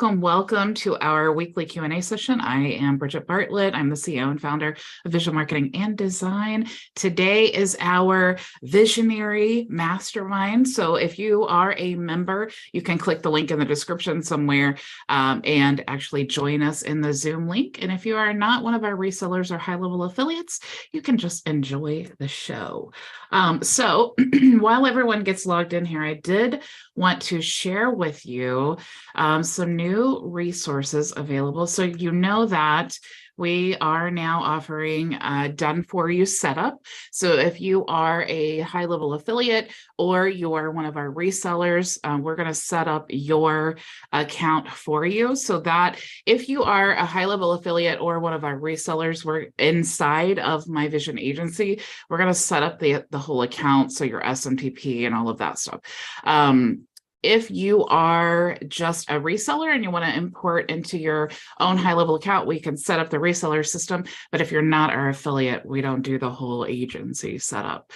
Welcome to our weekly Q&A session. I am Bridget Bartlett. I'm the CEO and founder of Visual Marketing and Design. Today is our Visionary Mastermind. So if you are a member, you can click the link in the description somewhere and actually join us in the Zoom link. And if you are not one of our resellers or high-level affiliates, you can just enjoy the show. So while everyone gets logged in here, I did want to share with you some new resources available. So you know that we are now offering a done-for-you setup. So if you are a high-level affiliate or you are one of our resellers, we're going to set up your account for you so that if you are a high-level affiliate or one of our resellers, we're inside of My Vision Agency, we're going to set up the whole account, so your SMTP and all of that stuff. If you are just a reseller and you want to import into your own high-level account, we can set up the reseller system. But if you're not our affiliate, we don't do the whole agency setup.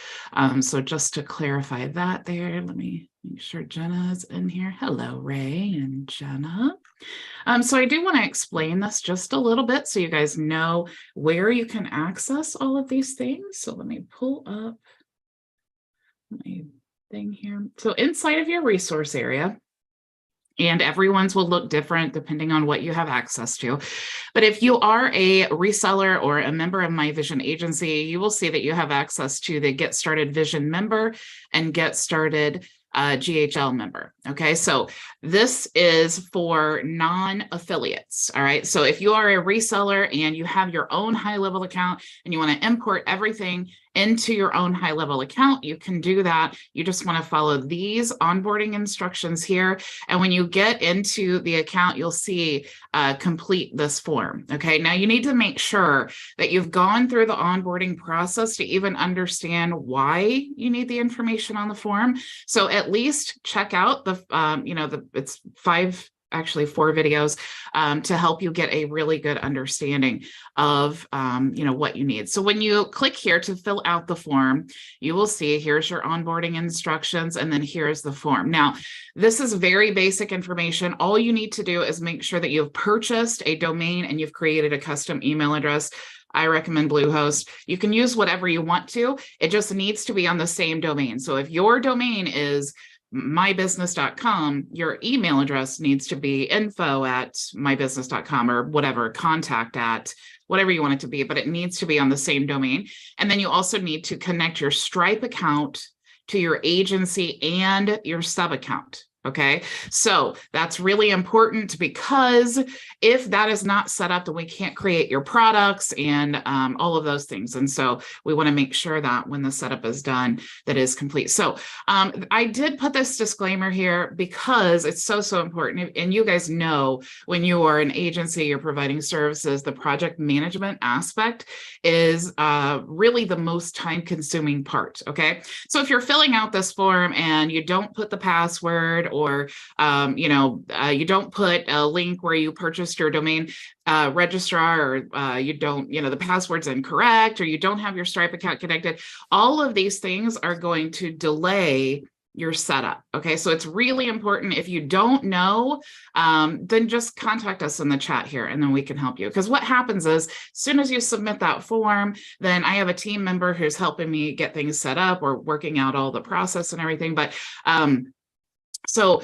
So just to clarify that there, let me make sure Jenna's in here. Hello, Ray and Jenna. So I do want to explain this just a little bit so you guys know where you can access all of these things. So let me pull up my thing here. So inside of your resource area, and everyone's will look different depending on what you have access to. But if you are a reseller or a member of My Vision Agency, you will see that you have access to the Get Started Vision member and Get Started GHL member. Okay, so this is for non-affiliates. All right, so if you are a reseller and you have your own high-level account and you want to import everything into your own high-level account, you can do that. You just want to follow these onboarding instructions here. And when you get into the account, you'll see complete this form. Okay, now you need to make sure that you've gone through the onboarding process to even understand why you need the information on the form. So at least check out the, it's four videos to help you get a really good understanding of, what you need. So when you click here to fill out the form, you will see here's your onboarding instructions, and then here's the form. Now, this is very basic information. All you need to do is make sure that you've purchased a domain and you've created a custom email address. I recommend Bluehost. You can use whatever you want to. It just needs to be on the same domain. So if your domain is mybusiness.com, your email address needs to be info@mybusiness.com or whatever, contact at whatever you want it to be, but it needs to be on the same domain. And then you also need to connect your Stripe account to your agency and your sub account. Okay, so that's really important because if that is not set up, then we can't create your products and all of those things. And so we want to make sure that when the setup is done, that is complete. So I did put this disclaimer here because it's so important. And you guys know when you are an agency, you're providing services, the project management aspect is really the most time-consuming part. Okay, so if you're filling out this form and you don't put the password, or you don't put a link where you purchased your domain registrar, or you don't, the password's incorrect, or you don't have your Stripe account connected, all of these things are going to delay your setup. Okay, so it's really important. If you don't know, then just contact us in the chat here and then we can help you. Because what happens is, as soon as you submit that form, then I have a team member who's helping me get things set up or working out all the process and everything. But so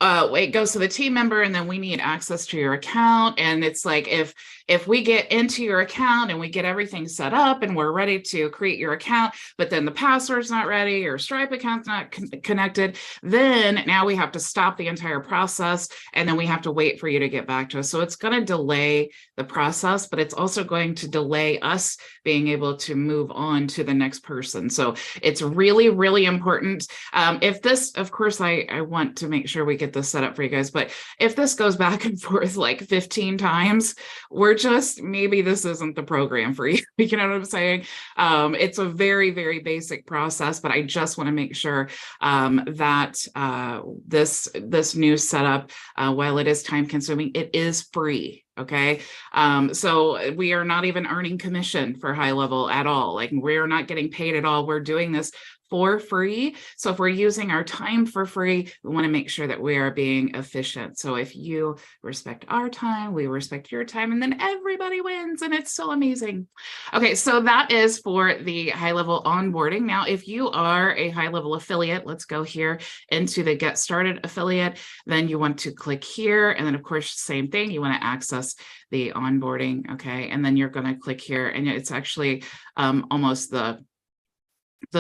it goes to the team member, and then we need access to your account. And it's like, if we get into your account and we get everything set up and we're ready to create your account, but then the password's not ready, your Stripe account's not connected, then now we have to stop the entire process, and then we have to wait for you to get back to us. So it's going to delay the process, but it's also going to delay us being able to move on to the next person. So it's really, really important. If this, of course, I want to make sure we get this set up for you guys, but if this goes back and forth like 15 times, maybe this isn't the program for you. You know what I'm saying? It's a very, very basic process, but I just want to make sure that this new setup, while it is time consuming, it is free. Okay. So we are not even earning commission for HighLevel at all. Like, we're not getting paid at all. We're doing this for free. So if we're using our time for free, we want to make sure that we are being efficient. So if you respect our time, we respect your time, and then everybody wins, and it's so amazing. Okay, so that is for the HighLevel onboarding. Now, if you are a HighLevel affiliate, let's go here into the Get Started affiliate. Then you want to click here, and then of course, same thing. You want to access the onboarding, okay? And then you're going to click here, and it's actually almost the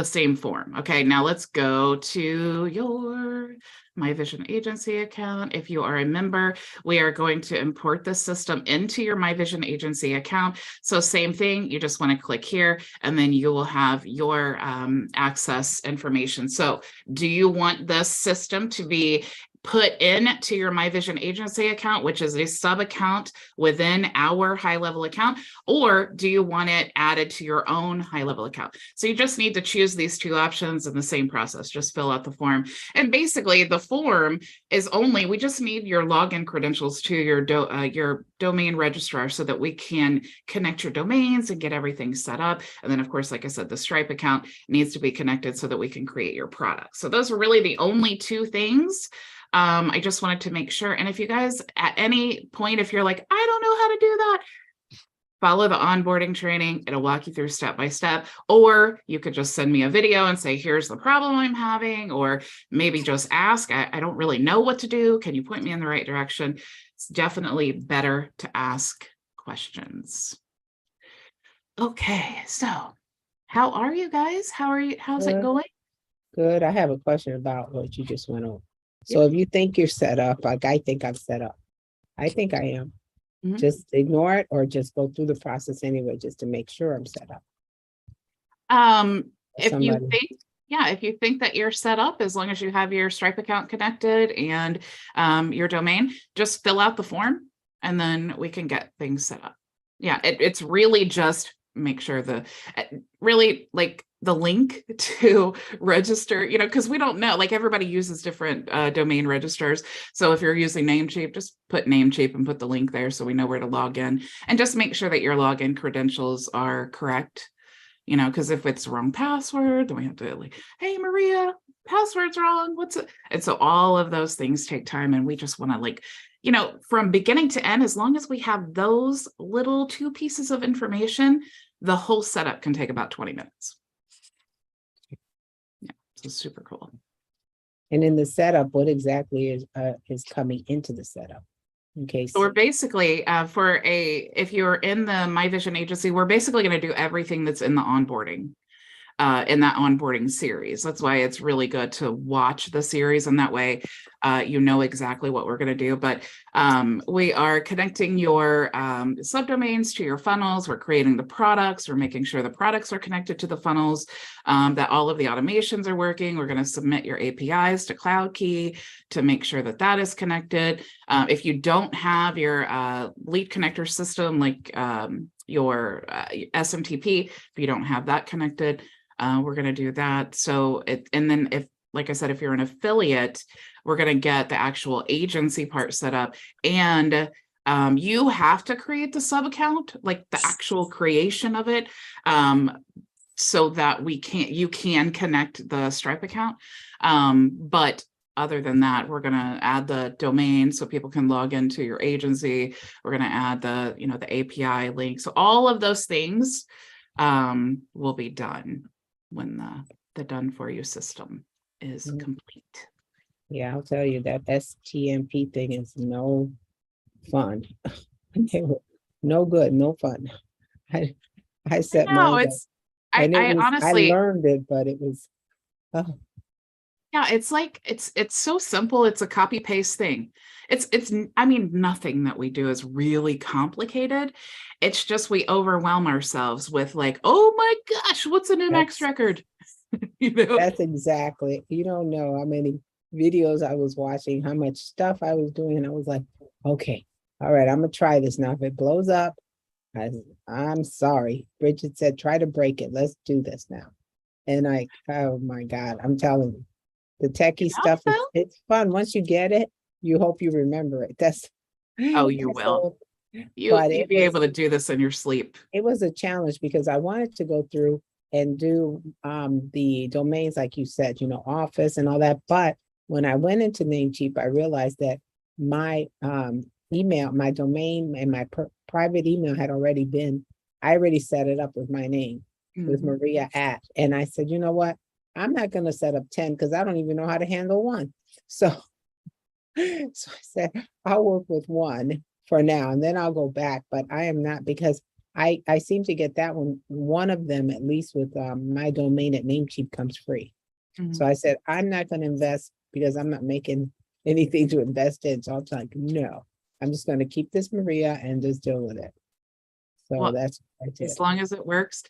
same form. Okay, now let's go to your My Vision Agency account. If you are a member, we are going to import this system into your My Vision Agency account. So same thing, you just want to click here, and then you will have your access information. So do you want this system to be put in to your My Vision Agency account, which is a sub account within our HighLevel account, or do you want it added to your own HighLevel account? So you just need to choose these two options in the same process. Just fill out the form. And basically the form is only, we just need your login credentials to your domain registrar so that we can connect your domains and get everything set up. And then of course, like I said, the Stripe account needs to be connected so that we can create your product. So those are really the only two things. I just wanted to make sure. And if you guys at any point, if you're like, I don't know how to do that, follow the onboarding training. It'll walk you through step by step, or you could just send me a video and say, here's the problem I'm having, or maybe just ask, I don't really know what to do. Can you point me in the right direction? It's definitely better to ask questions. Okay, so how are you guys? How's it going? Good. I have a question about what you just went over. So if you think you're set up, like I think I'm set up, I think I am. Mhm. Just ignore it or just go through the process anyway, just to make sure I'm set up. If you think that you're set up, as long as you have your Stripe account connected and your domain, just fill out the form and then we can get things set up. Yeah, it's really just make sure really like the link to register, because we don't know, like everybody uses different domain registers. So if you're using Namecheap, just put Namecheap and put the link there so we know where to log in, and just make sure that your login credentials are correct. Because if it's the wrong password, then we have to like, hey, Maria, password's wrong. What's it? And so all of those things take time, and we just want to from beginning to end, as long as we have those little 2 pieces of information, the whole setup can take about 20 minutes. Yeah, so super cool. And in the setup, what exactly is coming into the setup? In case. So we're basically if you're in the My Vision Agency, we're basically going to do everything that's in the onboarding. In that onboarding series. That's why it's really good to watch the series, and that way you know exactly what we're going to do. But we are connecting your subdomains to your funnels. We're creating the products. We're making sure the products are connected to the funnels, that all of the automations are working. We're going to submit your APIs to CloudKey to make sure that that is connected. If you don't have your lead connector system, like your SMTP, if you don't have that connected, we're going to do that. So and then if, like I said, if you're an affiliate, we're going to get the actual agency part set up, and you have to create the sub account, like the actual creation of it, so that you can connect the Stripe account. But other than that, we're going to add the domain so people can log into your agency. We're going to add the API link. So all of those things will be done when the done for you system is complete. Yeah, I'll tell you that STMP thing is no fun. No good, no fun. I set mine up. I honestly, I learned it, but it was yeah, it's like it's so simple. It's a copy paste thing. I mean, nothing that we do is really complicated. It's just we overwhelm ourselves with like, oh my gosh, what's an MX record? That's exactly. You don't know how many videos I was watching, how much stuff I was doing, and I was like, okay, all right, I'm gonna try this now. If it blows up, I'm sorry. Bridget said, try to break it. Let's do this now. And oh my God, I'm telling you, the techie stuff, it's fun. Once you get it, you hope you remember it. You will. You'll be able to do this in your sleep. It was a challenge because I wanted to go through and do the domains, like you said, office and all that. But when I went into Namecheap, I realized that my email, my domain, and my private email had already been, I already set it up with my name, with Maria at. And I said, you know what? I'm not going to set up 10 because I don't even know how to handle one. So, I said, I'll work with one for now, and then I'll go back. But I am not, because I seem to get that one of them, at least with my domain at Namecheap, comes free. So I said, I'm not going to invest because I'm not making anything to invest in. So I was like, no, I'm just going to keep this Maria and just deal with it. So Well, that's what I did. as long as it works.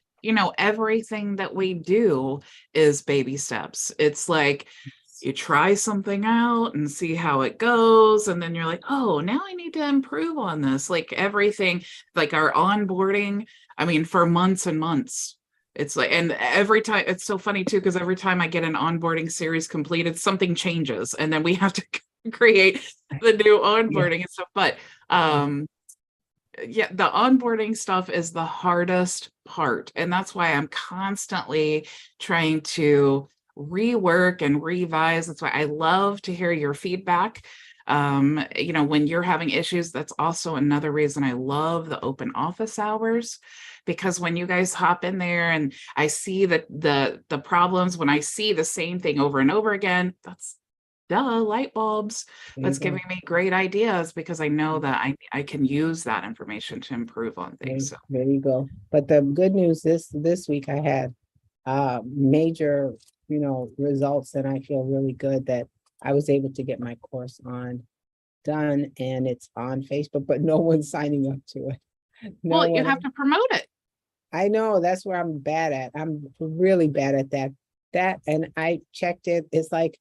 Everything that we do is baby steps. It's like you try something out and see how it goes. And then you're like, oh, now I need to improve on this. Like everything, like our onboarding, I mean, for months and months. It's like, and every time, it's so funny too, because every time I get an onboarding series completed, something changes. And then we have to create the new onboarding and stuff. But yeah, the onboarding stuff is the hardest part. And that's why I'm constantly trying to rework and revise. That's why I love to hear your feedback. When you're having issues, that's also another reason I love the open office hours, because when you guys hop in there and I see that the problems, when I see the same thing over and over again, that's light bulbs. That's giving me great ideas, because I know that I can use that information to improve on things. So there you go. But the good news this week, I had major, results, and I feel really good that I was able to get my course done, and it's on Facebook, but no one's signing up to it. Well, you have to promote it. I know, that's where I'm bad at. I'm really bad at that. And I checked it. It's like,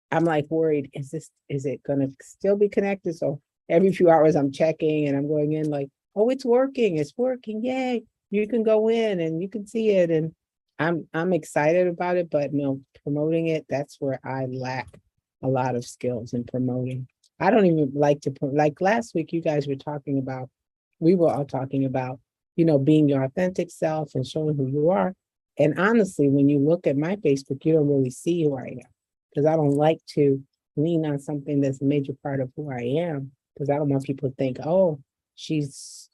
I'm like worried, is it gonna still be connected? So every few hours I'm checking and I'm going in like, oh, it's working, yay. You can go in and you can see it. And I'm excited about it, but no, promoting it, that's where I lack a lot of skills in promoting. I don't even like to like last week we were all talking about, being your authentic self and showing who you are. And honestly, when you look at my Facebook, you don't really see who I am, because I don't like to lean on something that's a major part of who I am, because I don't want people to think, oh, she's,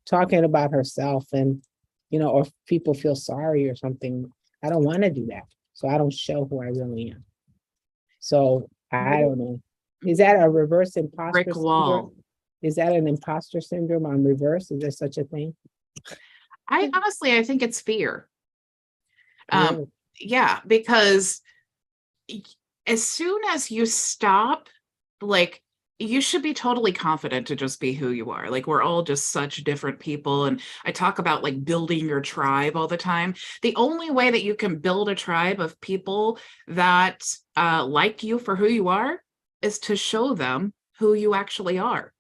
talking about herself, and, or people feel sorry or something. I don't want to do that. So I don't show who I really am. So I don't know. Is that a reverse imposter Brick wall. syndrome? Is that an imposter syndrome on reverse? Is there such a thing? I think it's fear. Really? Yeah, because as soon as you stop, like, you should be totally confident to just be who you are. Like, we're all just such different people. And I talk about like building your tribe all the time. The only way that you can build a tribe of people that like you for who you are is to show them who you actually are.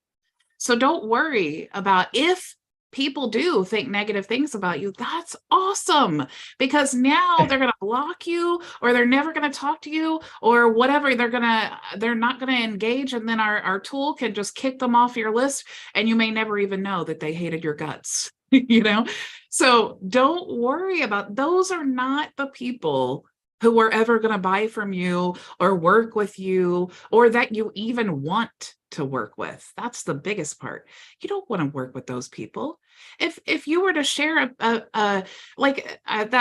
So don't worry about if people do think negative things about you. That's awesome, because now they're going to block you, or they're never going to talk to you, or whatever. They're not going to engage. And then our tool can just kick them off your list, and you may never even know that they hated your guts, So don't worry about, those are not the people who are ever going to buy from you or work with you, or that you even want to work with. That's the biggest part. You don't want to work with those people. If you were to share that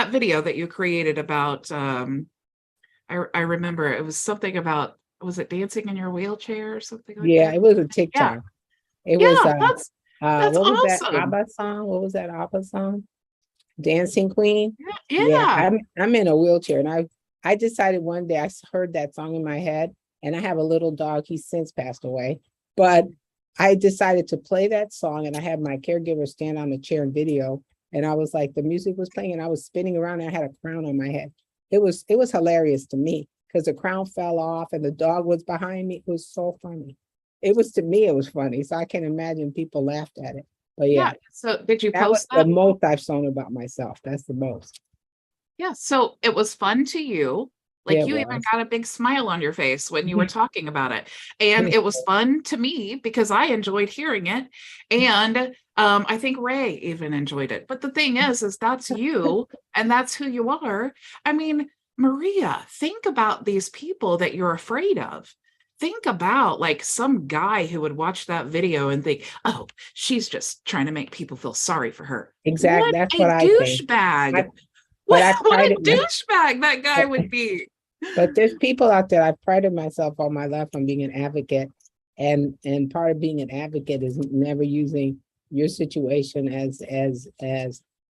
video that you created about, I remember it was something about, was it dancing in your wheelchair or something like that? It was a TikTok. It was that's what was awesome. that ABBA song? What was that ABBA song? Dancing Queen. Yeah. I'm in a wheelchair, and I decided one day, I heard that song in my head, and I have a little dog. He's since passed away, but I decided to play that song, and I had my caregiver stand on the chair and video, and I was like, the music was playing and I was spinning around and I had a crown on my head. It was hilarious to me, because the crown fell off and the dog was behind me. It was so funny. To me, it was funny. So I can imagine people laughed at it. But yeah. So did you that post was the most I've shown about myself. That's the most. Yeah. So it was fun to you. Yeah, Like it you even was. got a big smile on your face when you were talking about it. And it was fun to me because I enjoyed hearing it. And I think Ray even enjoyed it. But the thing is that's you and that's who you are. I mean, Maria, think about these people that you're afraid of. Think about like some guy who would watch that video and think, oh, she's just trying to make people feel sorry for her. Exactly. What That's what a I think. douchebag. But I What a prided my, douchebag that guy would be. but there's people out there. I prided myself all my life on being an advocate, and part of being an advocate is never using your situation as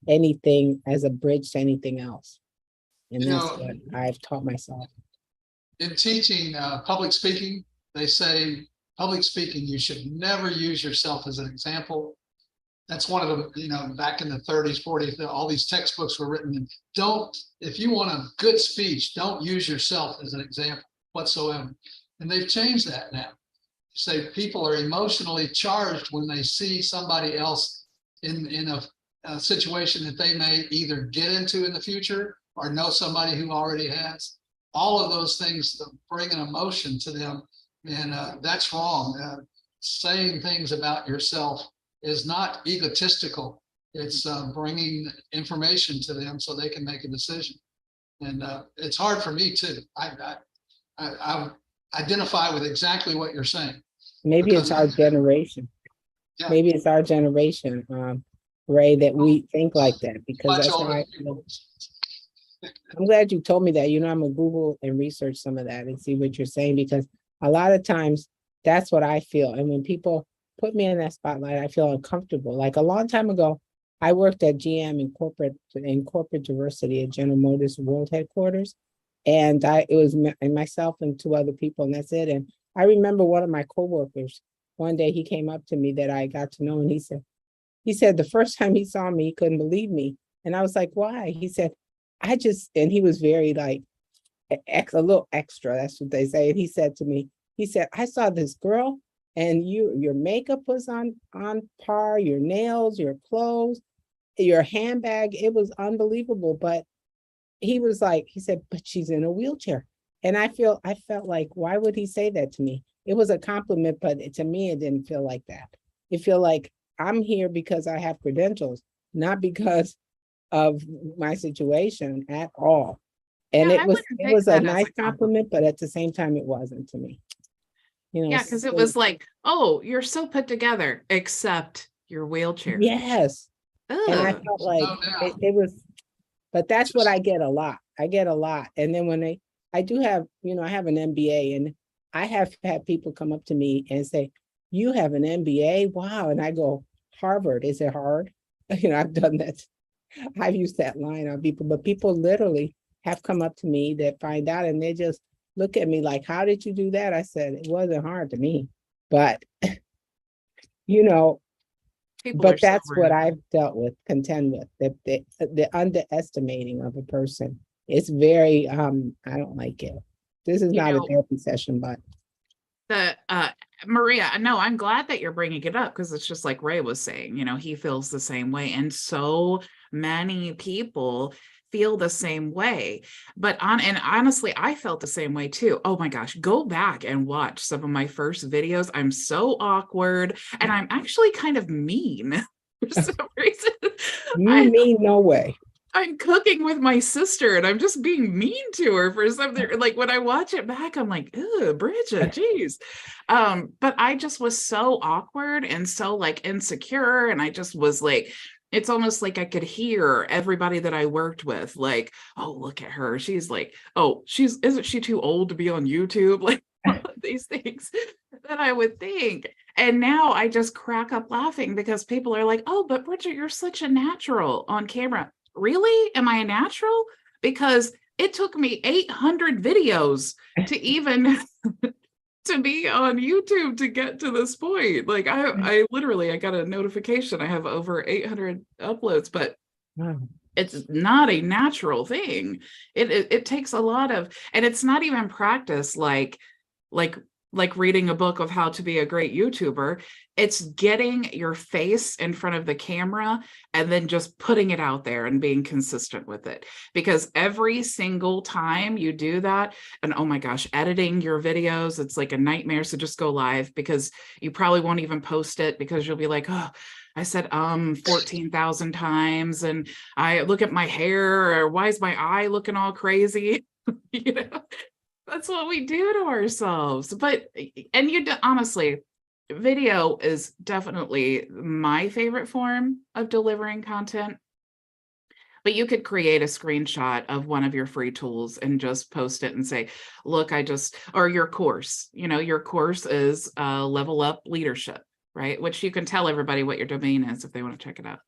anything as a bridge to anything else. And You that's know, what I've taught myself. in teaching public speaking, they say public speaking, you should never use yourself as an example. That's one of the, back in the 30s, 40s, all these textbooks were written. And if you want a good speech, don't use yourself as an example whatsoever. And they've changed that now. Say people are emotionally charged when they see somebody else in a situation that they may either get into in the future or know somebody who already has. All of those things bring an emotion to them, and that's wrong. Saying things about yourself is not egotistical. It's bringing information to them so they can make a decision. And it's hard for me too. I identify with exactly what you're saying. Maybe it's our generation. Yeah. Maybe it's our generation, Ray, that we think like that, because Much that's how older I people. feel. I'm glad you told me that. I'm gonna Google and research some of that and see what you're saying, because a lot of times that's what I feel. And when people put me in that spotlight, I feel uncomfortable. Like a long time ago, I worked at GM in corporate diversity at General Motors World Headquarters. And it was myself and two other people, and that's it. And I remember one of my coworkers, one day he came up to me that I got to know, and he said the first time he saw me, he couldn't believe me. And I was like, why? He said, and he was very like, a little extra, that's what they say. And he said to me, I saw this girl and your makeup was on par, your nails, your clothes, your handbag, it was unbelievable. But he said, but she's in a wheelchair. And I felt like, why would he say that to me? It was a compliment, but to me, it didn't feel like that. It felt like I'm here because I have credentials, not because of my situation at all. And Yeah, it was a nice compliment, but at the same time, it wasn't to me. Yeah, because it was like, oh, you're so put together, except your wheelchair. Yes. Ugh. And I felt like it was, but that's what I get a lot. And then when I do have, I have an MBA, and I have had people come up to me and say, you have an MBA? Wow. And I go, Harvard, is it hard? I've done that. I've used that line on people, but people literally have come up to me that find out, and they just look at me like, how did you do that? I said, it wasn't hard to me, but but that's what I've dealt with, contend with, the underestimating of a person. It's very, I don't like it. This is not a therapy session, but. Maria, no, I'm glad that you're bringing it up, because it's just like Ray was saying, he feels the same way. And so many people feel the same way. And honestly, I felt the same way too. Oh my gosh, go back and watch some of my first videos. I'm so awkward, and I'm actually kind of mean for some reason. You mean no way. I'm cooking with my sister and I'm just being mean to her for something. Like when I watch it back, I'm like, "Ugh, Bridget, geez." But I just was so awkward and so like insecure. And I just was like, it's almost like I could hear everybody that I worked with, like, "Oh, look at her. She's like, oh, isn't she too old to be on YouTube?" Like these things that I would think. And now I just crack up laughing because people are like, "Oh, but Bridget, you're such a natural on camera." Really? Am I a natural? Because it took me 800 videos to even to be on YouTube to get to this point. Like I literally, I got a notification. I have over 800 uploads, but it's not a natural thing. It takes a lot of, and it's not even practice like like reading a book of how to be a great YouTuber. It's getting your face in front of the camera and then just putting it out there and being consistent with it. Because every single time you do that, and oh my gosh, editing your videos, it's like a nightmare. So just go live, because you probably won't even post it, because you'll be like, oh, I said 14,000 times, and I look at my hair, or why is my eye looking all crazy? You know, that's what we do to ourselves. But, and honestly, video is definitely my favorite form of delivering content. But you could create a screenshot of one of your free tools and just post it and say, look, or your course, your course is Level Up Leadership, right? Which you can tell everybody what your domain is if they want to check it out.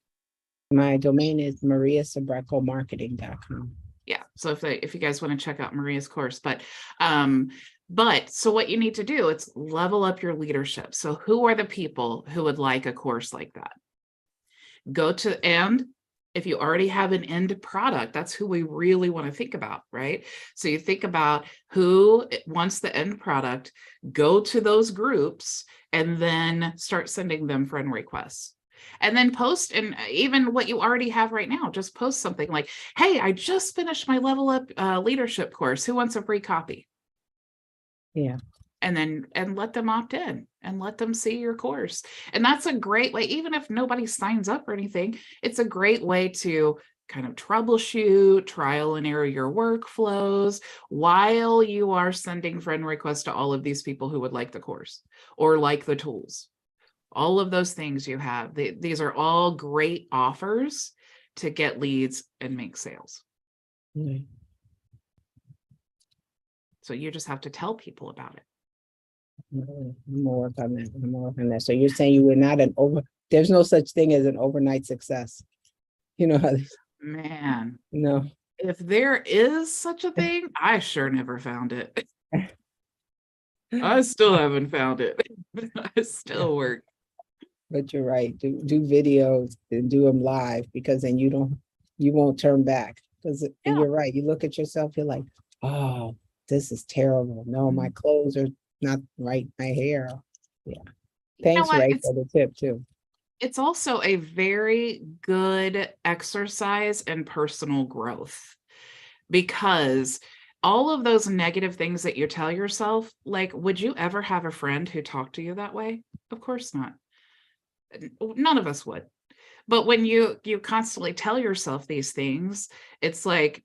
My domain is mariasabrecomarketing.com. Yeah. So if you guys want to check out Maria's course, but so what you need to do, it's level up your leadership. So who are the people who would like a course like that? And if you already have an end product, that's who we really want to think about, right? So you think about who wants the end product, go to those groups, and then start sending them friend requests. And then post, and even what you already have right now, just post something like, hey, I just finished my Level Up leadership course. Who wants a free copy? Yeah. And let them opt in and let them see your course. And that's a great way, even if nobody signs up or anything, it's a great way to kind of troubleshoot, trial and error your workflows while you are sending friend requests to all of these people who would like the course or like the tools. All of those things you have, these are all great offers to get leads and make sales. Mm-hmm. So you just have to tell people about it. I'm gonna work on that. So you're saying you were not there's no such thing as an overnight success. Man, No. if there is such a thing, I sure never found it. I still haven't found it. I still work. But you're right. Do videos and do them live, because then you won't turn back. Because you're right. You look at yourself, you're like, oh, this is terrible. No, my clothes are not right. My hair. Yeah. Thanks, Ray, for the tip too. It's also a very good exercise in personal growth, because all of those negative things that you tell yourself, like, would you ever have a friend who talked to you that way? Of course not. None of us would. But when you constantly tell yourself these things, it's like,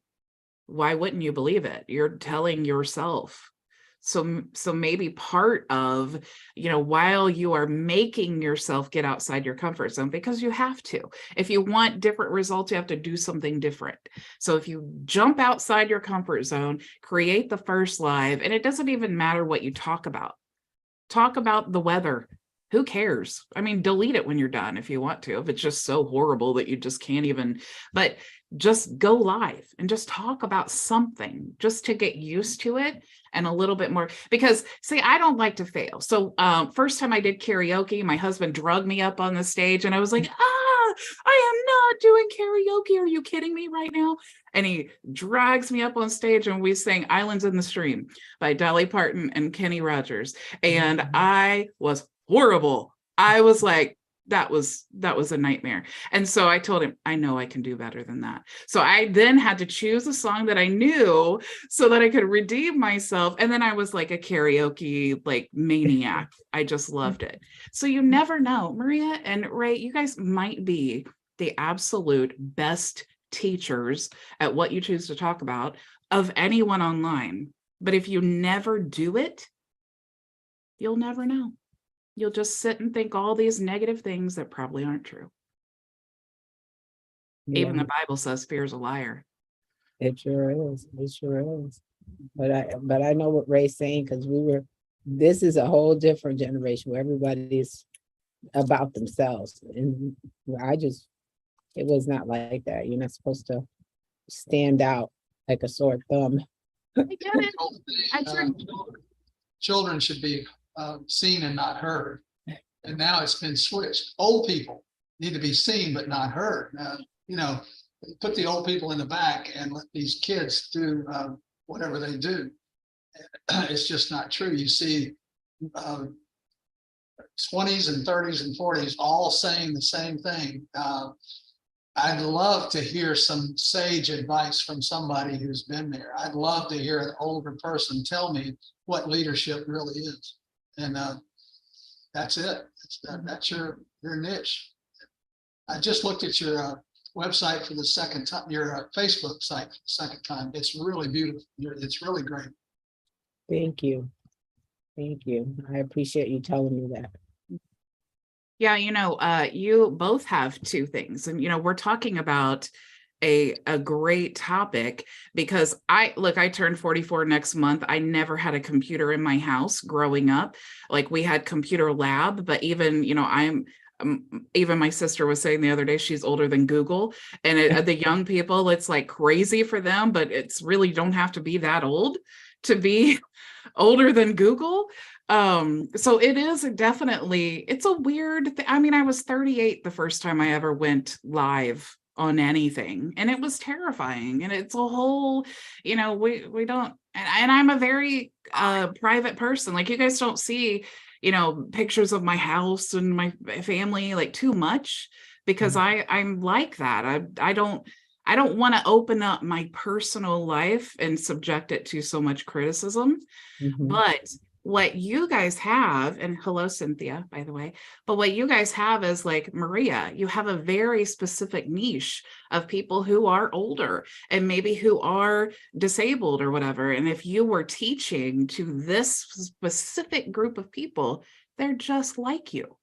why wouldn't you believe it? You're telling yourself. So maybe part of, while you are making yourself get outside your comfort zone, because you have to, if you want different results, you have to do something different. So if you jump outside your comfort zone, create the first live, and it doesn't even matter what you talk about the weather. Who cares? I mean, delete it when you're done if you want to, if it's just so horrible that you just can't even, but just go live and just talk about something just to get used to it and a little bit more, because see, I don't like to fail. So first time I did karaoke, my husband drugged me up on the stage and I was like, I am not doing karaoke. Are you kidding me right now? And he drags me up on stage and we sang Islands in the Stream by Dolly Parton and Kenny Rogers. And I was horrible. I was like, that was a nightmare. And so I told him, I know I can do better than that. So I then had to choose a song that I knew so that I could redeem myself. And then I was like a karaoke maniac. I just loved it. So you never know. Maria and Ray, you guys might be the absolute best teachers at what you choose to talk about of anyone online. But if you never do it, you'll never know. You'll just sit and think all these negative things that probably aren't true. Yeah. Even the Bible says fear is a liar. It sure is. It sure is. But I know what Ray's saying, because this is a whole different generation where everybody's about themselves. And it was not like that. You're not supposed to stand out like a sore thumb. I get it. Children should be seen and not heard. And now it's been switched. Old people need to be seen but not heard. Put the old people in the back and let these kids do whatever they do. It's just not true. You see 20s and 30s and 40s all saying the same thing. I'd love to hear some sage advice from somebody who's been there. I'd love to hear an older person tell me what leadership really is. And that's it. That's your niche. I just looked at your website for the second time, your Facebook site for the second time. It's really beautiful. It's really great. Thank you. Thank you. I appreciate you telling me that. Yeah, you both have two things, and we're talking about a great topic because I turned 44 next month. I never had a computer in my house growing up. Like, we had computer lab, but even even my sister was saying the other day she's older than Google, and the young people, it's like crazy for them, but it's really, don't have to be that old to be older than Google. So it is definitely, it's a weird thing. I mean, I was 38 the first time I ever went live on anything, and it was terrifying. And it's a whole, we don't, and I'm a very private person. Like, you guys don't see, pictures of my house and my family like too much, because I'm like that. I don't want to open up my personal life and subject it to so much criticism. But what you guys have, and hello, Cynthia, by the way, but what you guys have is, like Maria, you have a very specific niche of people who are older and maybe who are disabled or whatever. And if you were teaching to this specific group of people, they're just like you.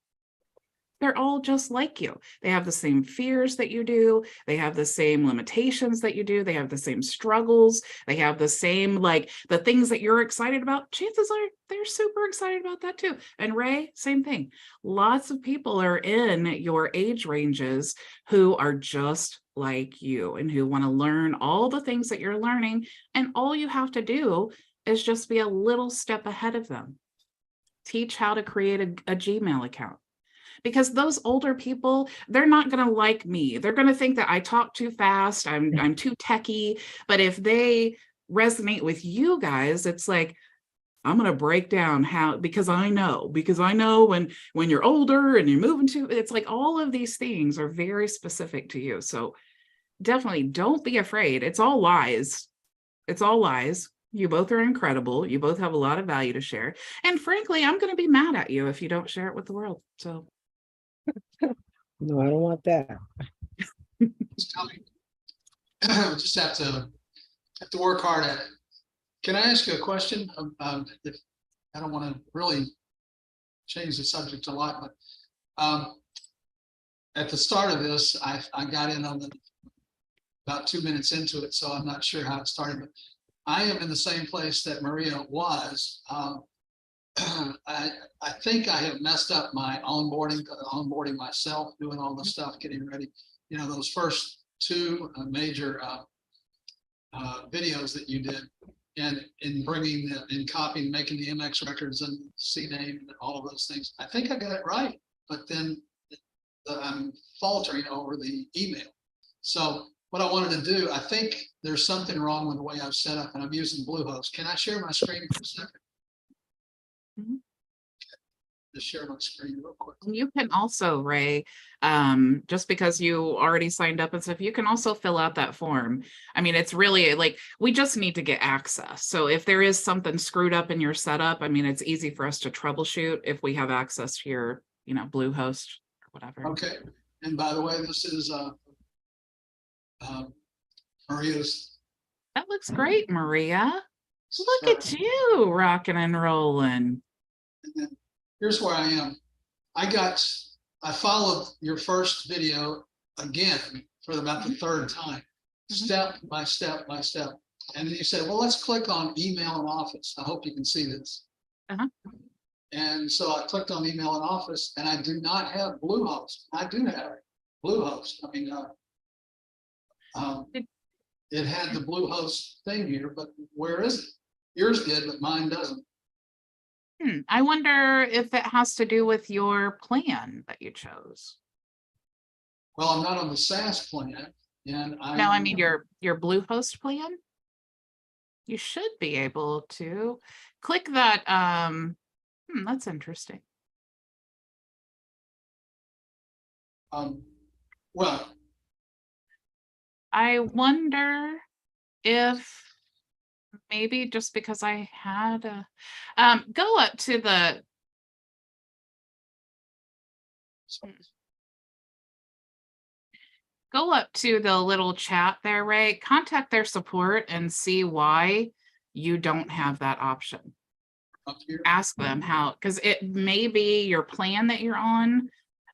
They're all just like you. They have the same fears that you do. They have the same limitations that you do. They have the same struggles. They have the same, like, the things that you're excited about. Chances are they're super excited about that too. And Ray, same thing. Lots of people are in your age ranges who are just like you and who want to learn all the things that you're learning. And all you have to do is just be a little step ahead of them. Teach how to create a Gmail account. Because those older people, they're not going to like me. They're going to think that I talk too fast. I'm too techie. But if they resonate with you guys, it's like, I'm going to break down how, because I know when you're older and you're moving to, it's like all of these things are very specific to you. So definitely don't be afraid. It's all lies. It's all lies. You both are incredible. You both have a lot of value to share. And frankly, I'm going to be mad at you if you don't share it with the world. So. No, I don't want that. Just tell me. Just have to work hard at it. Can I ask you a question? If I don't want to really change the subject a lot, but at the start of this, I got in on about 2 minutes into it, so I'm not sure how it started. But I am in the same place that Maria was. I think I have messed up my onboarding myself, doing all the stuff, getting ready. Those first two major videos that you did, and in bringing in copying, making the MX records and CNAME and all of those things. I think I got it right, but then I'm faltering over the email. So what I wanted to do, I think there's something wrong with the way I've set up, and I'm using Bluehost. Can I share my screen for a second? Just share my screen real quick. You can also, Ray, just because you already signed up and stuff, you can also fill out that form. I mean, it's really like, we just need to get access. So if there is something screwed up in your setup, I mean, it's easy for us to troubleshoot if we have access to your, Bluehost or whatever. Okay. And by the way, this is Maria's. That looks great, Maria. Look at you rocking and rolling. And then here's where I am. I followed your first video again for about the third time, step by step by step. And then you said, well, let's click on email and office. I hope you can see this. And so I clicked on email and office, and I do not have Bluehost. I do have Bluehost. I mean, it had the Bluehost thing here, but where is it? Yours did, but mine doesn't. I wonder if it has to do with your plan that you chose. Well, I'm not on the SaaS plan, and No, I mean your Bluehost plan. You should be able to click that That's interesting. Well, I wonder if maybe just because I had a, go up to the, go up to the little chat there, Ray, contact their support and see why you don't have that option. up here, Ask them how, because it may be your plan that you're on.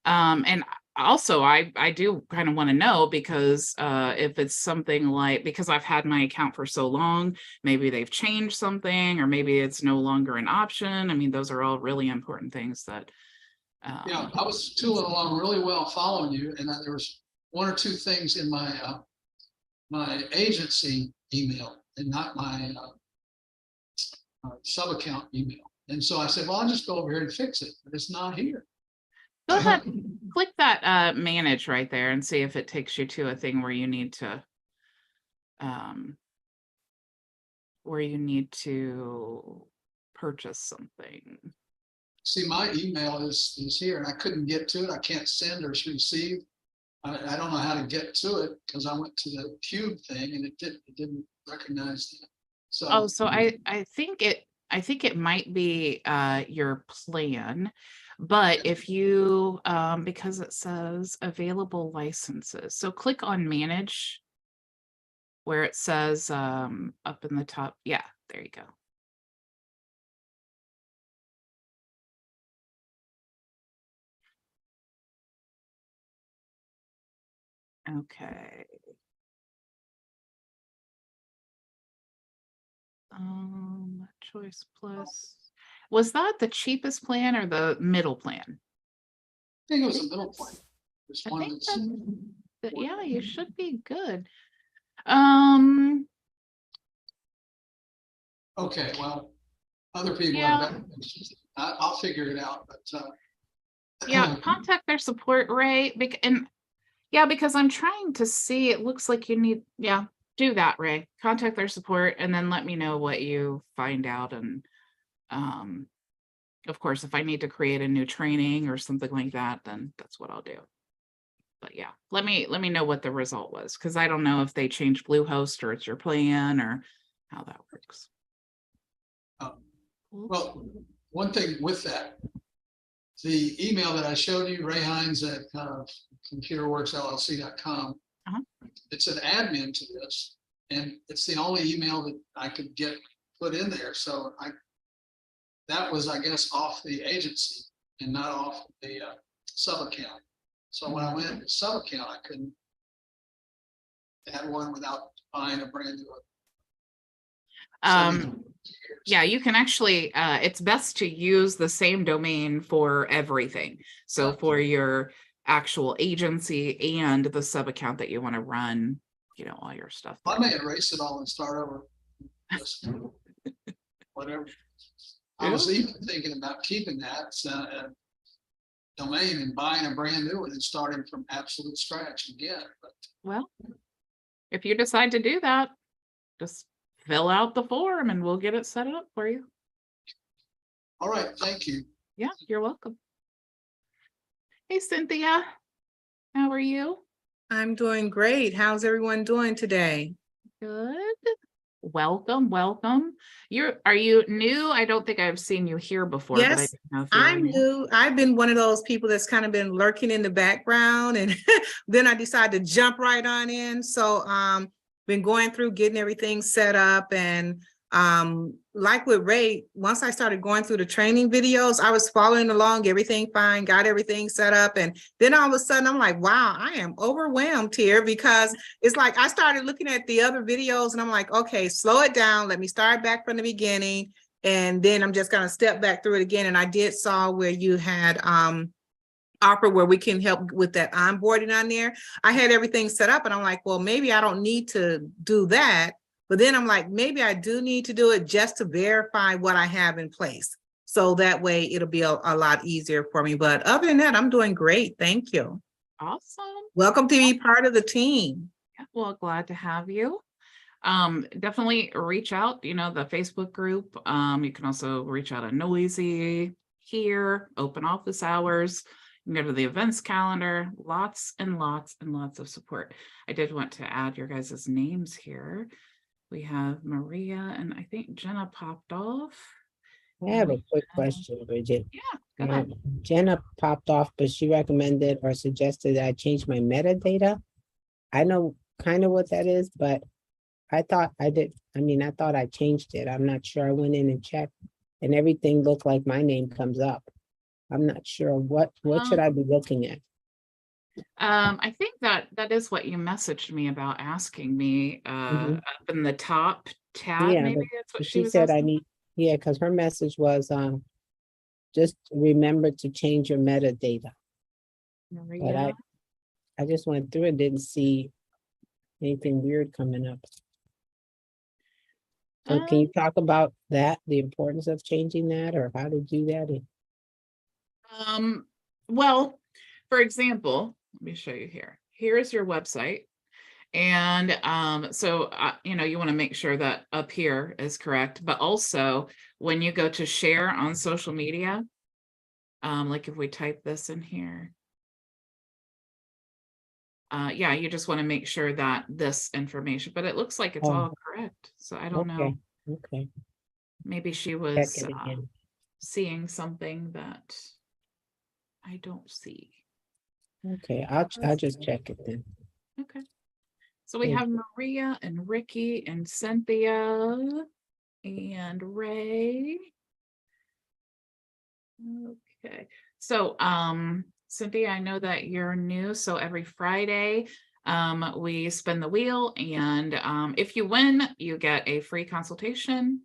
And also I do kind of want to know, because if it's something like, because I've had my account for so long, maybe they've changed something, or maybe it's no longer an option. I mean, those are all really important things that yeah, I was tooling along really well following you, and there was one or two things in my my agency email and not my sub account email. And so I said, well, I'll just go over here and fix it, but it's not here. go ahead, click that manage right there and see if it takes you to a thing where you need to purchase something. See, my email is here, and I couldn't get to it. I can't send or receive. I don't know how to get to it because I went to the cube thing and it didn't recognize it. So Oh, so I think it might be your plan, but if you because it says available licenses, so click on manage where it says up in the top. Yeah, there you go. Okay. Choice plus. Was that the cheapest plan or the middle plan? I think it was a middle point. There's I one think that's yeah, you should be good. okay. Well, other people Yeah. have better. I'll figure it out. But Yeah, contact their support, Ray. And yeah, because I'm trying to see, it looks like you need, yeah, do that, Ray. Contact their support and then let me know what you find out. And of course, if I need to create a new training or something like that, then that's what I'll do. But yeah, let me know what the result was, because I don't know if they changed Bluehost or it's your plan or how that works. well, one thing with that, the email that I showed you, Ray Hines at computerworksllc.com, it's an admin to this, and it's the only email that I could get put in there. So that was, I guess, off the agency and not off the sub account. So when I went to sub account, I couldn't add one without buying a brand new one. Yeah, you can actually, it's best to use the same domain for everything. So for your actual agency and the sub account that you want to run, you know, all your stuff. I may erase it all and start over. Just whatever. I was even thinking about keeping that domain and buying a brand new one and starting from absolute scratch again. But well, if you decide to do that, just fill out the form and we'll get it set up for you. All right, thank you. Yeah, you're welcome. Hey, Cynthia, how are you? I'm doing great. How's everyone doing today? Good. Welcome, welcome. Are you new? I don't think I've seen you here before. Yes, but I didn't know if you I'm were new. I've been one of those people that's kind of been lurking in the background, and then I decided to jump right on in. So been going through getting everything set up, and like with Ray, once I started going through the training videos, I was following along, everything fine, got everything set up. And then all of a sudden I'm like, wow, I am overwhelmed here, because it's like I started looking at the other videos and I'm like, okay, slow it down. Let me start back from the beginning. And then I'm just going to step back through it again. And I did saw where you had offer where we can help with that onboarding on there. I had everything set up and I'm like, well, maybe I don't need to do that. But then I'm like, maybe I do need to do it just to verify what I have in place. So that way it'll be a lot easier for me. But other than that, I'm doing great. Thank you. Awesome. Welcome to be part of the team. Well, glad to have you. Definitely reach out, you know, the Facebook group. You can also reach out to Noisy. here, open office hours. You can go to the events calendar, lots and lots and lots of support. I did want to add your guys' names here. We have Maria and I think Jenna popped off. I have a quick question, Bridget. Yeah, go ahead. Jenna popped off, but she recommended or suggested that I change my metadata. I know kind of what that is, but I thought I did. I mean, I thought I changed it. I'm not sure. I went in and checked and everything looked like my name comes up. I'm not sure what should I be looking at? I think that is what you messaged me about, asking me Mhm. up in the top tab. Yeah, Maybe but that's what she she was said I asking. need, yeah, because her message was just remember to change your metadata. But Maria. I just went through and didn't see anything weird coming up. So can you talk about that, the importance of changing that or how to do that? Well, for example, let me show you here. Here's your website. And so, you know, you want to make sure that up here is correct, but also when you go to share on social media, like if we type this in here, yeah, you just want to make sure that this information, but it looks like it's Oh, all correct. So I don't know, okay. maybe she Check was it again. seeing something that I don't see. Okay, I'll just check it then. Okay. So we Thank have Maria and Ricky and Cynthia and Ray. Okay. So Cynthia, I know that you're new. So every Friday, we spin the wheel, and if you win, you get a free consultation,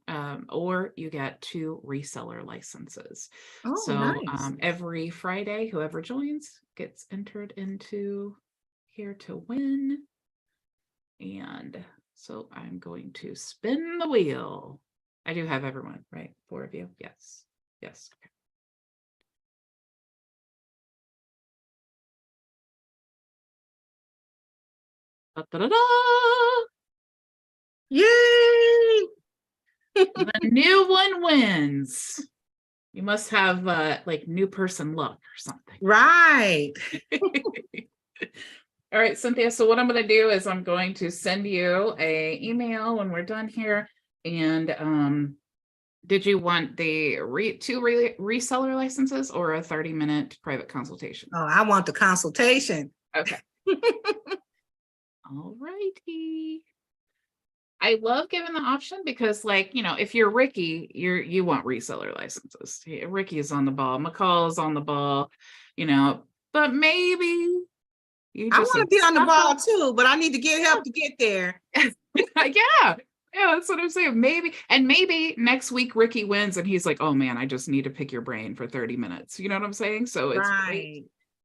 or you get 2 reseller licenses. Oh, So nice. every Friday, whoever joins gets entered into here to win. And so I'm going to spin the wheel. I do have everyone, right? 4 of you. Yes. Yes. Okay. Da-da-da-da! Yay! The new one wins. You must have like new person luck or something. Right. All right, Cynthia. So what I'm going to do is I'm going to send you a email when we're done here. And did you want the 2 reseller licenses or a 30-minute private consultation? Oh, I want the consultation. Okay. All righty. I love giving the option because, like, you know, if you're Ricky, you want reseller licenses. Ricky is on the ball, McCall is on the ball, you know, but maybe you I just want to be on the ball too, but I need to get help to get there. yeah, that's what I'm saying. Maybe next week Ricky wins and he's like, oh man, I just need to pick your brain for 30 minutes. You know what I'm saying? So it's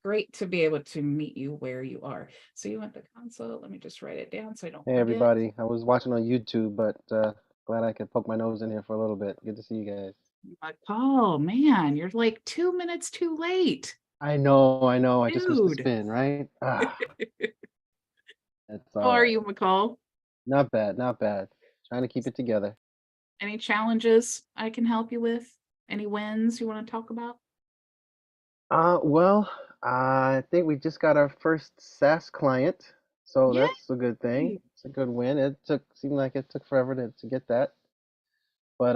great to be able to meet you where you are. So you want the console. Let me just write it down so I don't Hey forget. everybody, I was watching on YouTube, but glad I could poke my nose in here for a little bit. Good to see you guys. Oh man, you're like 2 minutes too late. I know. I just missed the Dude. spin, right? That's How all are right. you, McCall? Not bad. Trying to keep it together. Any challenges I can help you with? Any wins you want to talk about? Well, I think we just got our first SaaS client, so Yay! that's a good thing. It's a good win. Seemed like it took forever to get that, but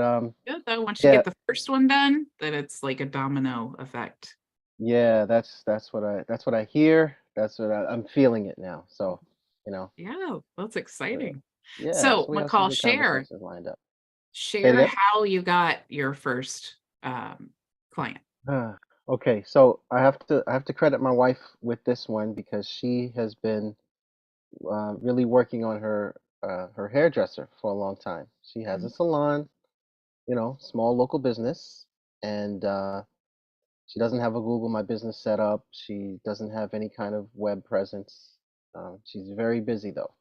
Good though. Once you yeah, get the first one done, then it's like a domino effect. yeah, that's what I hear. That's what I'm feeling it now. So, you know, Yeah, that's exciting. yeah, so So we have some McCall, good share conversations lined up. Say it again. how you got your first client. Okay, so I have to credit my wife with this one because she has been really working on her hairdresser for a long time. She has a salon, small local business, and she doesn't have a Google My Business set up. She doesn't have any kind of web presence. She's very busy though,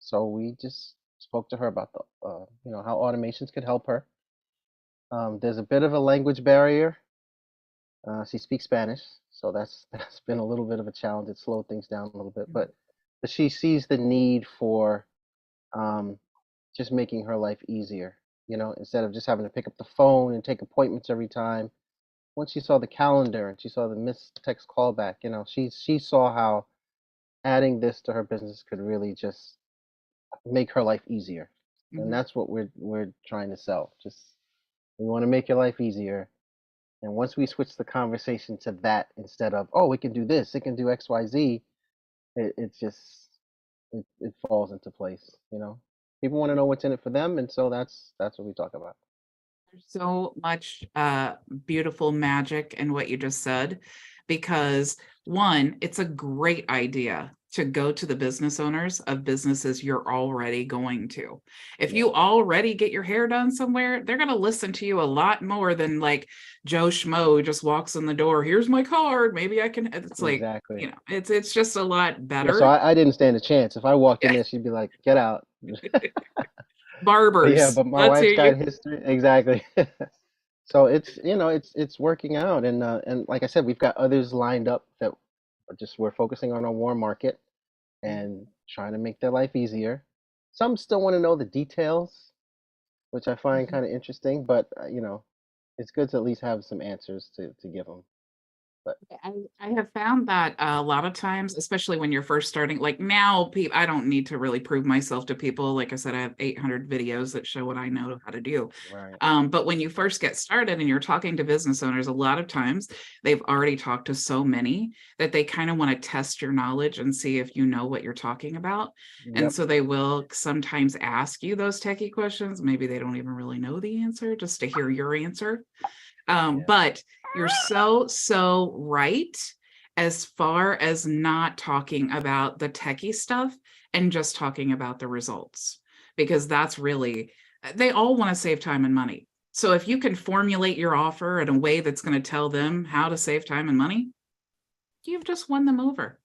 so we just spoke to her about how automations could help her. There's a bit of a language barrier. She speaks Spanish, so that's that's been a little bit of a challenge. It slowed things down a little bit, but she sees the need for um, just making her life easier. Instead of just having to pick up the phone and take appointments every time, once she saw the calendar and she saw the missed text callback, she saw how adding this to her business could really just make her life easier. And Mhm. that's what we're trying to sell. Just we want to make your life easier. And once we switch the conversation to that instead of, oh, it can do this, it can do XYZ, it just it falls into place, People want to know what's in it for them, and so that's what we talk about. There's so much beautiful magic in what you just said, because one, it's a great idea to go to the business owners of businesses you're already going to. If Yeah, you already get your hair done somewhere, they're going to listen to you a lot more than like Joe Schmo who just walks in the door. Here's my card. Maybe I can. It's like, exactly. it's just a lot Yeah, so better. I didn't stand a chance. If I walked in Yeah. there, she'd be like, "Get out." But yeah, Barbers. but my Let's wife's hear got you. history. Exactly. So it's working out, and like I said, we've got others lined up that are just we're focusing on our warm market and trying to make their life easier. Some still want to know the details, which I find Mhm. kind of interesting, but it's good to at least have some answers to give them. But I have found that a lot of times, especially when you're first starting, like now, I don't need to really prove myself to people. Like I said, I have 800 videos that show what I know how to do. right, But when you first get started and you're talking to business owners, a lot of times they've already talked to so many that they kind of want to test your knowledge and see if you know what you're talking about. And yep, so they will sometimes ask you those techie questions. Maybe they don't even really know the answer, just to hear your answer. yeah, But you're so right as far as not talking about the techie stuff and just talking about the results, because that's really, they all want to save time and money. So if you can formulate your offer in a way that's going to tell them how to save time and money, you've just won them over.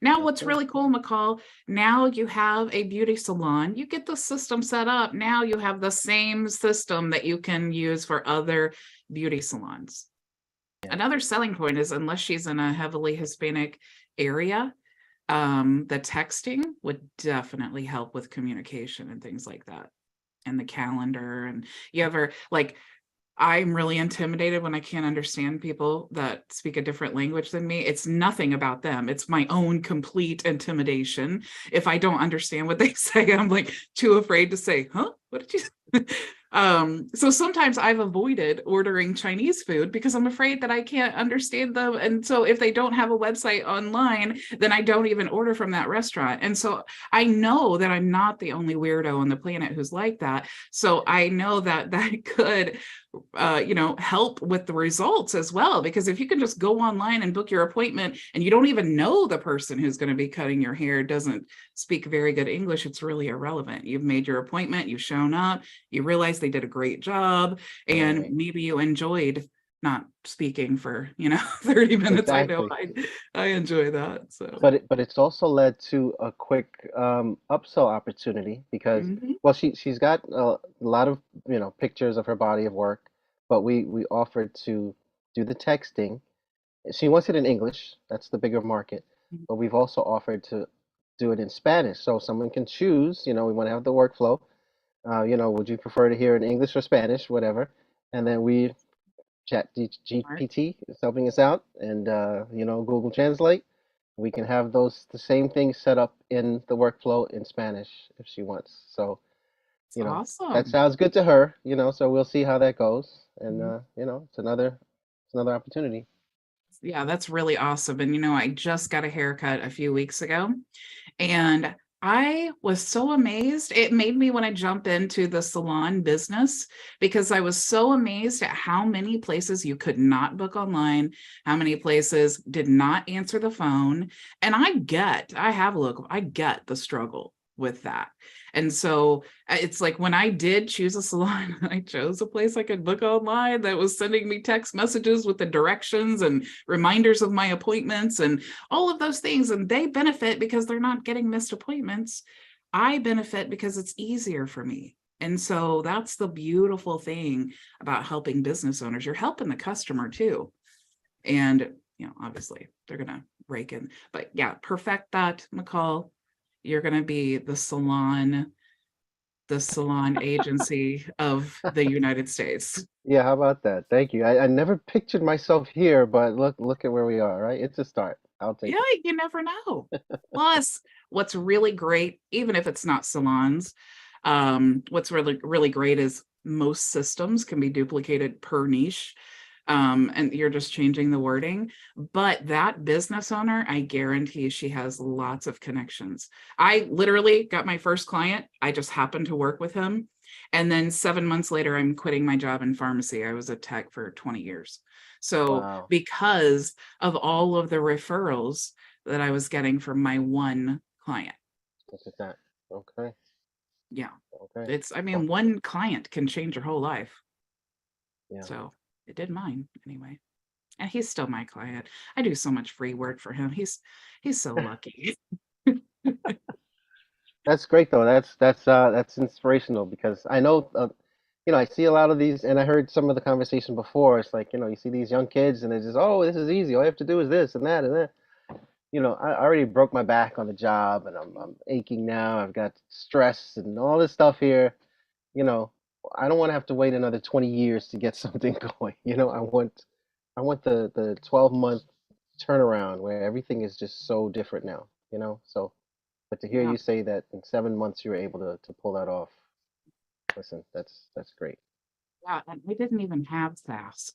Now, that's what's it. really cool, McCall, now you have a beauty salon, you get the system set up. Now you have the same system that you can use for other beauty salons. Yeah, Another selling point is, unless she's in a heavily Hispanic area, the texting would definitely help with communication and things like that, and the calendar. And you ever like, I'm really intimidated when I can't understand people that speak a different language than me. It's nothing about them. It's my own complete intimidation. If I don't understand what they say, I'm like too afraid to say, huh? What did you say? So sometimes I've avoided ordering Chinese food because I'm afraid that I can't understand them. And so if they don't have a website online, then I don't even order from that restaurant. And so I know that I'm not the only weirdo on the planet who's like that. So I know that that could help with the results as well. Because if you can just go online and book your appointment and you don't even know the person who's going to be cutting your hair doesn't speak very good English, it's really irrelevant. You've made your appointment, you've shown up, you realize they did a great job, and right, maybe you enjoyed not speaking for 30 minutes. I know exactly. I enjoy that. So But it's also led to a quick upsell opportunity because mhm. well she's got a lot of pictures of her body of work, but we offered to do the texting. She wants it in English, that's the bigger market, but we've also offered to do it in Spanish so someone can choose. We want to have the workflow. Would you prefer to hear in English or Spanish, whatever, and then we Chat Smart. GPT is helping us out, and Google Translate. We can have the same things set up in the workflow in Spanish if she wants. So, It's that awesome. sounds good to her. So we'll see how that goes, and Mhm. it's another opportunity. Yeah, that's really awesome. And I just got a haircut a few weeks ago, and I was so amazed. It made me want to jump into the salon business because I was so amazed at how many places you could not book online, how many places did not answer the phone. And I get the struggle with that. And so it's like when I did choose a salon, I chose a place I could book online that was sending me text messages with the directions and reminders of my appointments and all of those things. And they benefit because they're not getting missed appointments. I benefit because it's easier for me. And so that's the beautiful thing about helping business owners. You're helping the customer too. And, obviously they're going to rake in, but yeah, perfect that, McCall. You're going to be the salon the salon agency of the United States. Yeah, how about that? Thank you. I never pictured myself here, but look at where we are, right? It's a start. I'll take Yeah, it. you never know. Plus, what's really great, even if it's not salons, what's really great is most systems can be duplicated per niche. And you're just changing the wording. But that business owner, I guarantee she has lots of connections. I literally got my first client. I just happened to work with him. And then 7 months later, I'm quitting my job in pharmacy. I was a tech for 20 years. So Wow. because of all of the referrals that I was getting from my one client. Look at that. Okay. Yeah. Okay. I mean, Well, one client can change your whole life. yeah. So it did mine anyway. And he's still my client. I do so much free work for him. He's so lucky. That's great though. That's inspirational because I know I see a lot of these, and I heard some of the conversation before. It's like, you see these young kids, and they're just, oh, this is easy. All you have to do is this and that and that. I already broke my back on the job, and I'm aching now. I've got stress and all this stuff here. You know, I don't want to have to wait another 20 years to get something going. I want the 12-month turnaround where everything is just so different now. So. But to hear Yeah. you say that in 7 months you were able to pull that off, listen, that's great. Yeah. And I didn't even have SaaS.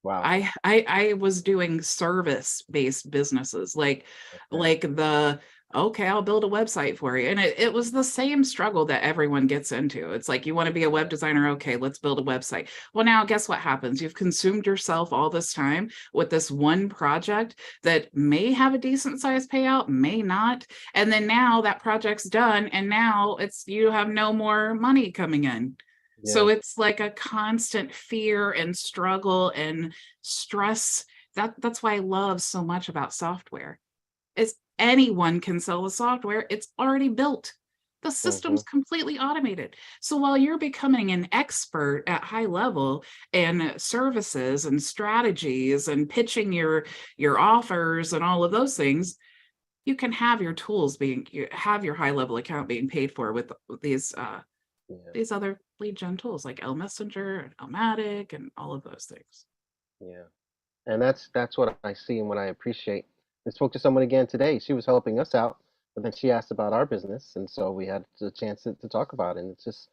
Wow. I was doing service-based businesses, like Okay. okay, I'll build a website for you. And it was the same struggle that everyone gets into. It's like, you want to be a web Yeah. designer. Okay, let's build a website. Well, now guess what happens? You've consumed yourself all this time with this one project that may have a decent size payout, may not. And then now that project's done, and now you have no more money coming in. So Yeah. it's like a constant fear and struggle and stress. That's why I love so much about software. Is anyone can sell the software. It's already built. The Mm-hmm. system's completely automated. So while you're becoming an expert at high level and services and strategies and pitching your offers and all of those things, you can have your tools have your high level account being paid for with Yeah. these other lead gen tools like L Messenger and Elmatic and all of those things. Yeah. And that's what I see and what I appreciate. I spoke to someone again today. She was helping us out, but then she asked about our business, and so we had the chance to talk about it. And it's just,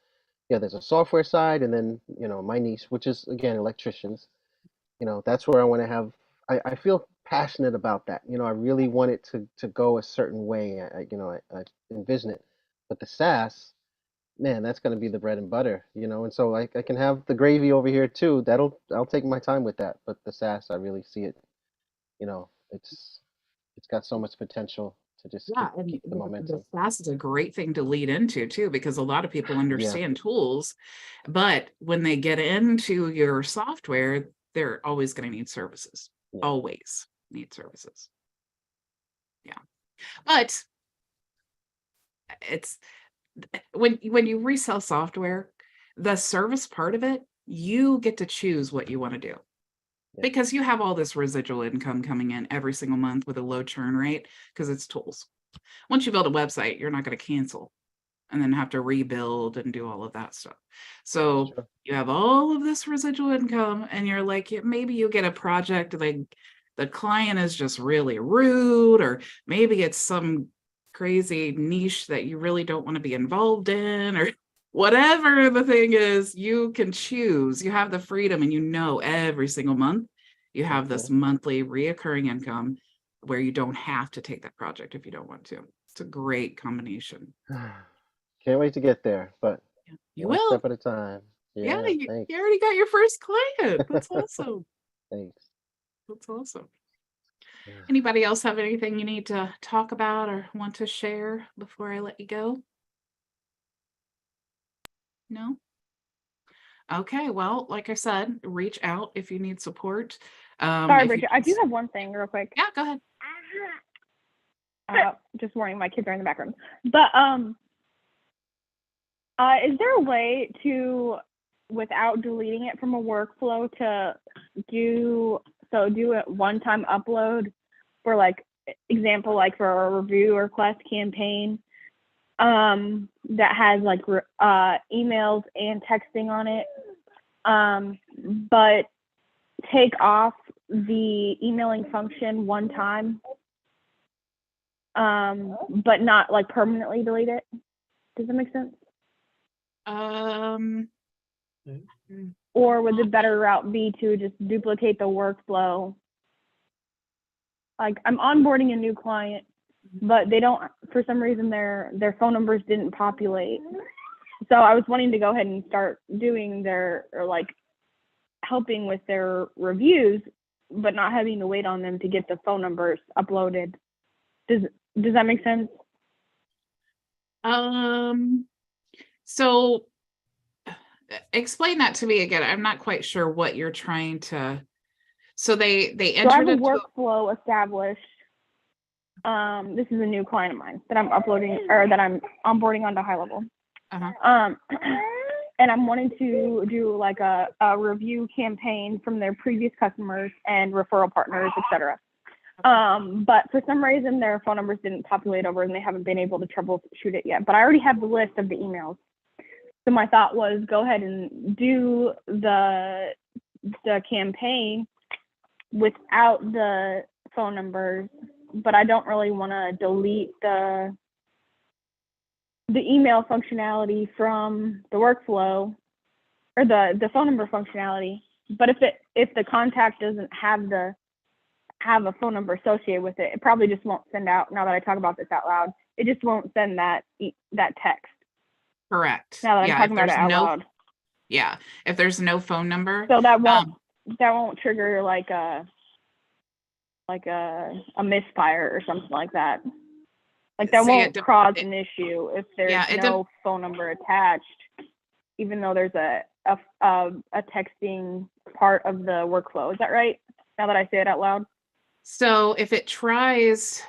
yeah, there's a software side, and then my niche, which is again electricians. That's where I want to have. I feel passionate about that. I really want it to go a certain way. I envision it, but the SaaS, man, that's going to be the bread and butter. And so I can have the gravy over here too. I'll take my time with that. But the SaaS, I really see it. It's got so much potential to just Yeah, keep and keep the the momentum. SaaS is a great thing to lead into too, because a lot of people Yeah, understand tools, but when they get into your software, they're always going to need services. yeah. Always need services. Yeah. But it's when you resell software, the service part of it, you get to choose what you want to do. Yeah. Because you have all this residual income coming in every single month with a low churn rate because it's tools. Once you build a website, you're not going to cancel and then have to rebuild and do all of that stuff. So Sure. you have all of this residual income, and you're like, maybe you get a project like the client is just really rude, or maybe it's some crazy niche that you really don't want to be involved in, or whatever the thing is. You can choose. You have the freedom, and every single month you have this Mhm. monthly reoccurring income where you don't have to take that project if you don't want to. It's a great combination. Can't wait to get there, but Yeah. You one will. step at a time. Yeah, Yeah, you thanks. already got your first client. That's awesome. Thanks. That's awesome. Yeah. Anybody else have anything you need to talk about or want to share before I let you go? No? Okay, well, like I said, reach out if you need support. Sorry, If you Bridget. I do have one thing real quick. Yeah, go ahead. Just warning, my kids are in the background. But is there a way to, without deleting it from a workflow, to do a one-time upload for, like, example, like for a review request campaign, that has like emails and texting on it, but take off the emailing function one time, but not like permanently delete it. Does that make sense? Or would the better route be to just duplicate the workflow? Like I'm onboarding a new client, but they don't, for some reason, their phone numbers didn't populate. So I was wanting to go ahead and start doing helping with their reviews, but not having to wait on them to get the phone numbers uploaded. Does that make sense? So explain that to me again. I'm not quite sure what you're trying to. So they So I have entered a into workflow established. This is a new client of mine that I'm uploading or that I'm onboarding onto HighLevel. And I'm wanting to do like a review campaign from their previous customers and referral partners, etc. But for some reason their phone numbers didn't populate over and they haven't been able to troubleshoot it yet. But I already have the list of the emails. So my thought was go ahead and do the campaign without the phone numbers, but I don't really want to delete the email functionality from the workflow or the phone number functionality. But if the contact doesn't have a phone number associated with it, it probably just won't send out. Now that I talk about this out loud, it just won't send that text. correct. Now that I'm Yeah, talking if about it there's out no, loud. yeah, if there's no phone number, So that won't trigger like a misfire or something like that. Like that See, won't cause an issue if there's yeah, no phone number attached, even though there's a texting part of the workflow. Is that right? Now that I say it out loud. so if it tries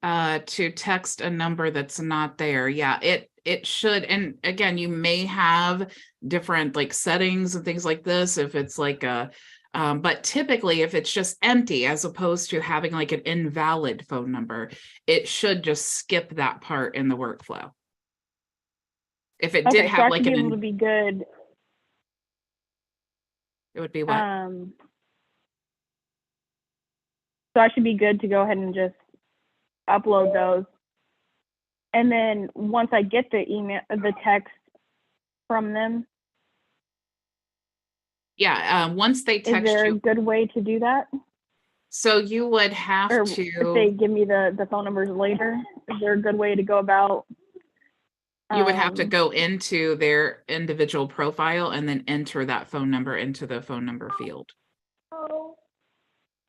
to text a number that's not there, yeah, it should. And again, you may have different like settings and things like this if it's like a but typically if it's just empty as opposed to having like an invalid phone number, it should just skip that part in the workflow. If it did Okay, so have I like should be able to be good. it would be what? So I should be good to go ahead and just upload those. And then once I get the text from them. Yeah, once they text is there you, a good way to do that? so you would have Or to. if they give me the phone numbers later, is there a good way to go about? You would have to go into their individual profile and then enter that phone number into the phone number field.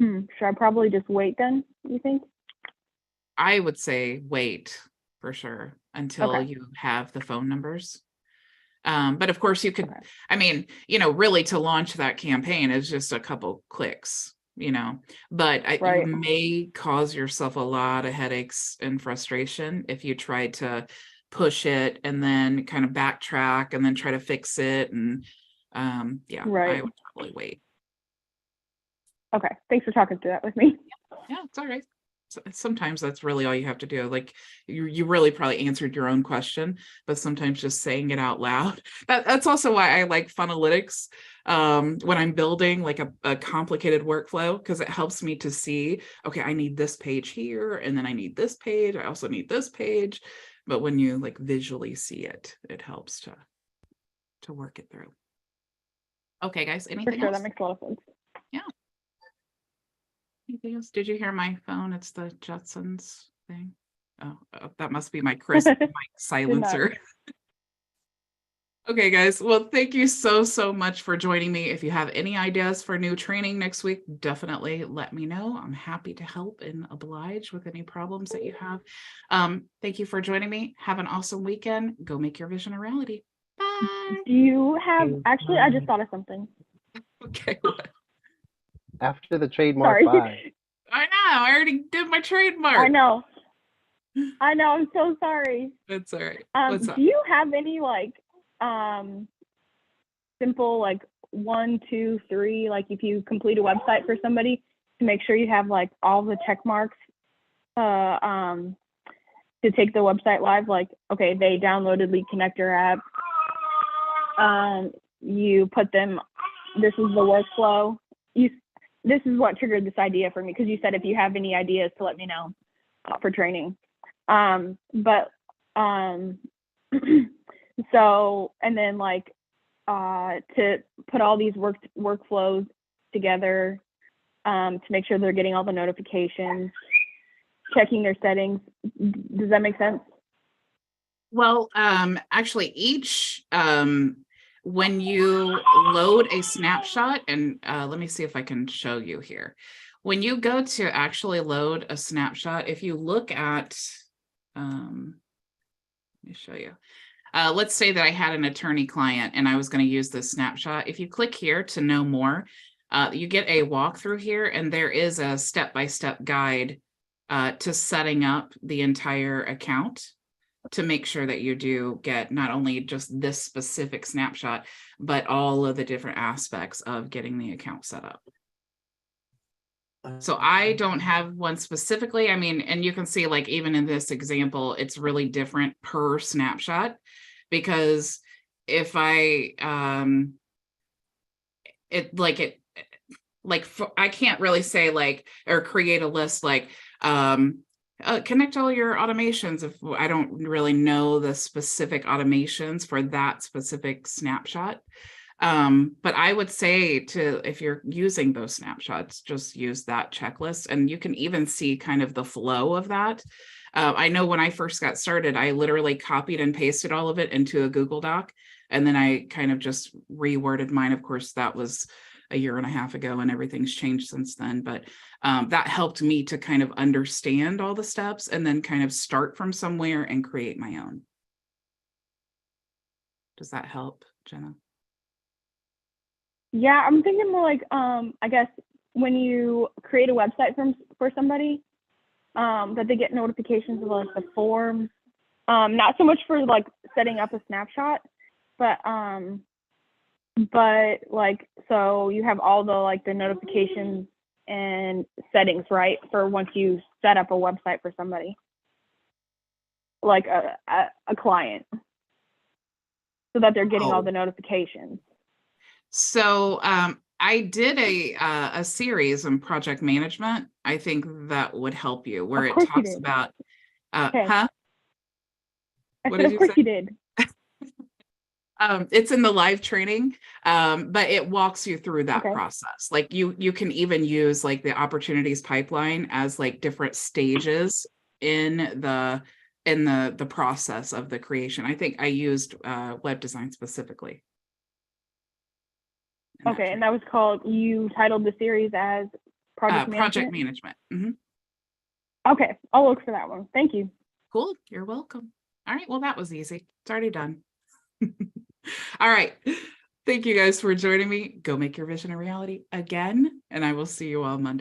Should I probably just wait then, you think? I would say wait for sure until Okay. you have the phone numbers. But of course you could, Okay. I mean, really to launch that campaign is just a couple clicks, but Right. you may cause yourself a lot of headaches and frustration if you try to push it and then kind of backtrack and then try to fix it. And yeah, Right. I would probably wait. Okay. Thanks for talking through that with me. Yeah, it's all right. Sometimes that's really all you have to do. Like you really probably answered your own question, but sometimes just saying it out loud. That's also why I like Funalytics when I'm building like a complicated workflow, because it helps me to see, okay, I need this page here, and then I need this page. I also need this page. But when you like visually see it, it helps to work it through. Okay, guys, anything For sure, else? that makes a lot of sense. Yeah. Anything else? Did you hear my phone? It's the Jetsons thing. Oh, that must be my mic silencer. Okay, guys. Well, thank you so much for joining me. If you have any ideas for new training next week, definitely let me know. I'm happy to help and oblige with any problems that you have. Thank you for joining me. Have an awesome weekend. Go make your vision a reality. Bye. Do you have, actually, I just thought of something. Okay. After the trademark Sorry. buy. I know. I already did my trademark. I know. I'm so sorry. That's all right. What's up? Do you have any like simple like 1, 2, 3, like if you complete a website for somebody to make sure you have like all the check marks to take the website live, like, okay, they downloaded Lead Connector app. You put them, this is the workflow. This is what triggered this idea for me, because you said if you have any ideas to let me know for training. So, and then like to put all these workflows together to make sure they're getting all the notifications, checking their settings. Does that make sense? Well, actually each, when you load a snapshot, and let me see if I can show you here. When you go to actually load a snapshot, if you look at, let me show you. Let's say that I had an attorney client and I was going to use this snapshot. If you click here to know more, you get a walkthrough here, and there is a step-by-step guide to setting up the entire account to make sure that you do get not only just this specific snapshot, but all of the different aspects of getting the account set up. So I don't have one specifically. I mean, and you can see like even in this example, it's really different per snapshot, because if I, I can't really say like, or create a list like, connect all your automations if I don't really know the specific automations for that specific snapshot. But I would say if you're using those snapshots, just use that checklist, and you can even see kind of the flow of that. I know when I first got started, I literally copied and pasted all of it into a Google Doc, and then I kind of just reworded mine. Of course, that was a year and a half ago, and everything's changed since then. But that helped me to kind of understand all the steps and then kind of start from somewhere and create my own. Does that help, Jenna? Yeah, I'm thinking more like, I guess when you create a website for somebody, that they get notifications of like the form, not so much for like setting up a snapshot, but like, so you have all the like the notifications and settings, right, for once you set up a website for somebody, like a client, so that they're getting all the notifications. So I did a series on project management. I think that would help you, where it talks about Okay. huh? I said, of course you did. It's in the live training, but it walks you through that process. Like you can even use like the opportunities pipeline as like different stages in the process of the creation. I think I used web design specifically. Okay, and that was called, you titled the series as Project Management? Project Management. Mm-hmm. Okay, I'll look for that one. Thank you. Cool, you're welcome. All right, well, that was easy. It's already done. All right, thank you guys for joining me. Go make your vision a reality again, and I will see you all Monday.